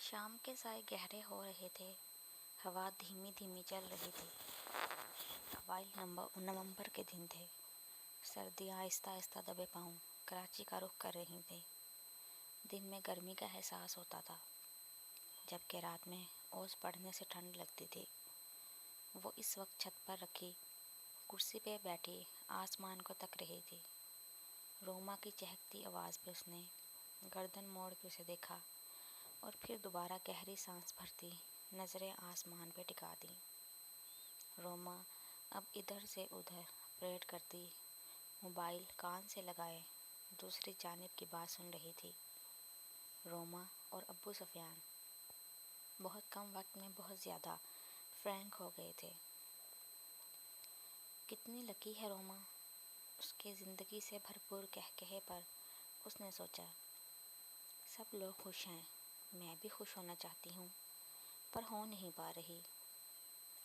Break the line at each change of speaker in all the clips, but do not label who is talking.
شام کے سائے گہرے ہو رہے تھے، ہوا دھیمی دھیمی چل رہی تھی۔ اوائل نومبر کے دن تھے، سردیاں آہستہ آہستہ دبے پاؤں کراچی کا رخ کر رہی تھیں۔ دن میں گرمی کا احساس ہوتا تھا، جبکہ رات میں اوس پڑنے سے ٹھنڈ لگتی تھی۔ وہ اس وقت چھت پر رکھی کرسی پہ بیٹھی آسمان کو تک رہی تھی۔ روما کی چہکتی آواز پہ اس نے گردن موڑ کے اسے دیکھا اور پھر دوبارہ گہری سانس بھرتی نظریں آسمان پہ ٹکا دیں۔ روما اب ادھر سے ادھر پریڈ کرتی موبائل کان سے لگائے دوسری جانب کی بات سن رہی تھی۔ روما اور ابو سفیان بہت کم وقت میں بہت زیادہ فرینک ہو گئے تھے۔ کتنی لکی ہے روما، اس کے زندگی سے بھرپور کہکہے پر اس نے سوچا۔ سب لوگ خوش ہیں، میں بھی خوش ہونا چاہتی ہوں، پر ہو نہیں پا رہی۔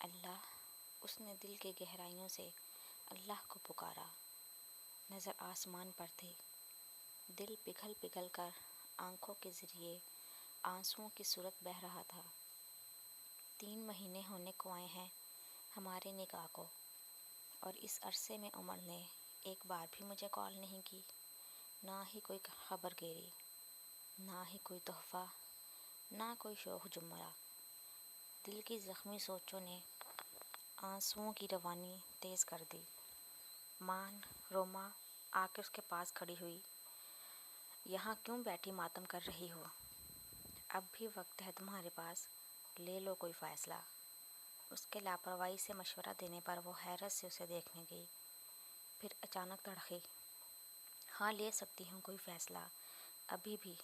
اللہ، اس نے دل کی گہرائیوں سے اللہ کو پکارا۔ نظر آسمان پر تھی، دل پگھل پگھل کر آنکھوں کے ذریعے آنسوؤں کی صورت بہہ رہا تھا۔ 3 مہینے ہونے کو آئے ہیں ہمارے نکاح کو، اور اس عرصے میں عمر نے ایک بار بھی مجھے کال نہیں کی، نہ ہی کوئی خبر گیری، نہ ہی کوئی تحفہ، نہ کوئی شوق جمرہ۔ دل کی زخمی سوچوں نے آنسوؤں کی روانی تیز کر دی۔ مان، روما آ کے اس کے پاس کھڑی ہوئی۔ یہاں کیوں بیٹھی ماتم کر رہی ہو؟ اب بھی وقت ہے تمہارے پاس، لے لو کوئی فیصلہ۔ اس کے لاپرواہی سے مشورہ دینے پر وہ حیرت سے اسے دیکھنے گئی، پھر اچانک تڑخی۔ ہاں، لے سکتی ہوں کوئی فیصلہ ابھی بھی،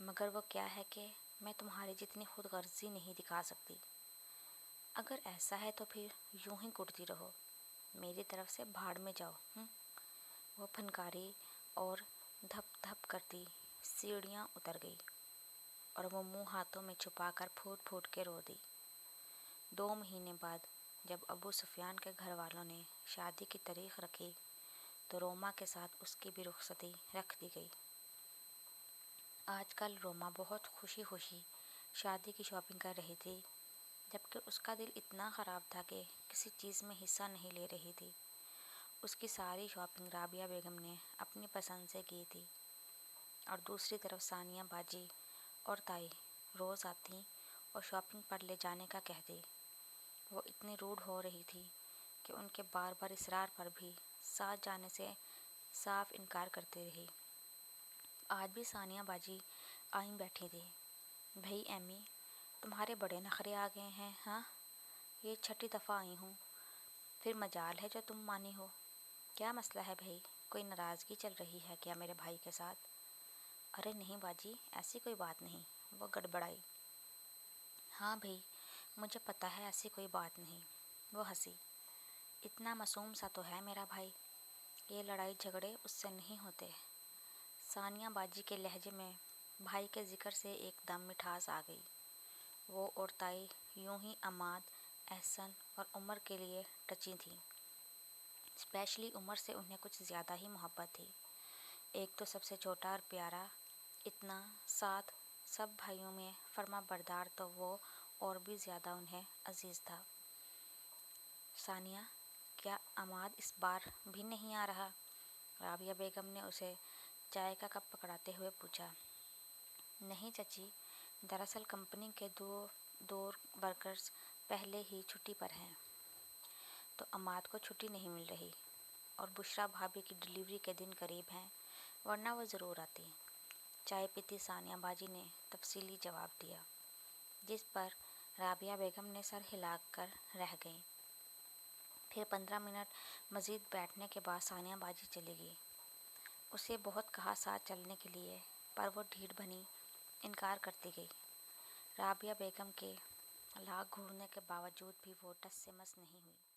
مگر وہ کیا ہے کہ میں تمہاری جتنی خود غرضی نہیں دکھا سکتی۔ اگر ایسا ہے تو پھر یوں ہی کٹتی رہو، میری طرف سے بھاڑ میں جاؤ۔ وہ پھنکاری اور دھپ دھپ کرتی سیڑھیاں اتر گئی، اور وہ منہ ہاتھوں میں چھپا کر پھوٹ پھوٹ کے رو دی۔ 2 مہینے بعد جب ابو سفیان کے گھر والوں نے شادی کی تاریخ رکھی تو روما کے ساتھ اس کی بھی رخصتی رکھ دی گئی۔ آج کل روما بہت خوشی خوشی شادی کی شاپنگ کر رہی تھی، جبکہ اس کا دل اتنا خراب تھا کہ کسی چیز میں حصہ نہیں لے رہی تھی۔ اس کی ساری شاپنگ رابعہ بیگم نے اپنی پسند سے کی تھی، اور دوسری طرف ثانیہ باجی اور تائی روز آتی اور شاپنگ پر لے جانے کا کہتی۔ وہ اتنی روڈ ہو رہی تھی کہ ان کے بار بار اصرار پر بھی ساتھ جانے سے صاف انکار کرتی رہی۔ آج بھی ثانیہ باجی آئیں بیٹھی تھی۔ بھئی ایمی، تمہارے بڑے نخرے آ گئے ہیں ہاں؟ یہ 6ٹھی دفعہ آئی ہوں، پھر مجال ہے جو تم مانی ہو۔ کیا مسئلہ ہے بھئی، کوئی ناراضگی چل رہی ہے کیا میرے بھائی کے ساتھ؟ ارے نہیں باجی، ایسی کوئی بات نہیں، وہ گڑبڑائی۔ ہاں بھئی، مجھے پتہ ہے ایسی کوئی بات نہیں، وہ ہنسی۔ اتنا معصوم سا تو ہے میرا بھائی، یہ لڑائی جھگڑے اس سے نہیں ہوتے۔ ثانیہ باجی کے لہجے میں بھائی کے ذکر سے ایک دم مٹھاس آ گئی۔ وہ اور تائی یوں ہی عماد، احسن اور عمر کے لیے ٹچی تھیں۔ اسپیشلی عمر سے انہیں کچھ زیادہ ہی محبت تھی۔ ایک تو سب سے چھوٹا اور پیارا، اتنا ساتھ سب بھائیوں میں فرما بردار، تو وہ اور بھی زیادہ انہیں عزیز تھا۔ ثانیہ، کیا عماد اس بار بھی نہیں آ رہا؟ رابعہ بیگم نے اسے چائے کا کپ پکڑاتے ہوئے پوچھا۔ نہیں چچی، دراصل کمپنی کے دو ورکرز پہلے ہی چھٹی پر ہیں، تو عماد کو چھٹی نہیں مل رہی، اور بشریٰ بھابھی کی ڈلیوری کے دن قریب ہیں، ورنہ وہ ضرور آتی۔ چائے پیتی ثانیہ باجی نے تفصیلی جواب دیا، جس پر رابعہ بیگم نے سر ہلا کر رہ گئیں۔ پھر 15 منٹ مزید بیٹھنے کے بعد ثانیہ باجی چلی گئی۔ اسے بہت کہا ساتھ چلنے کے لیے، پر وہ ڈھیٹ بنی انکار کرتی گئی۔ رابعہ بیگم کے لاکھ گھورنے کے باوجود بھی وہ ٹس سے مس نہیں ہوئی۔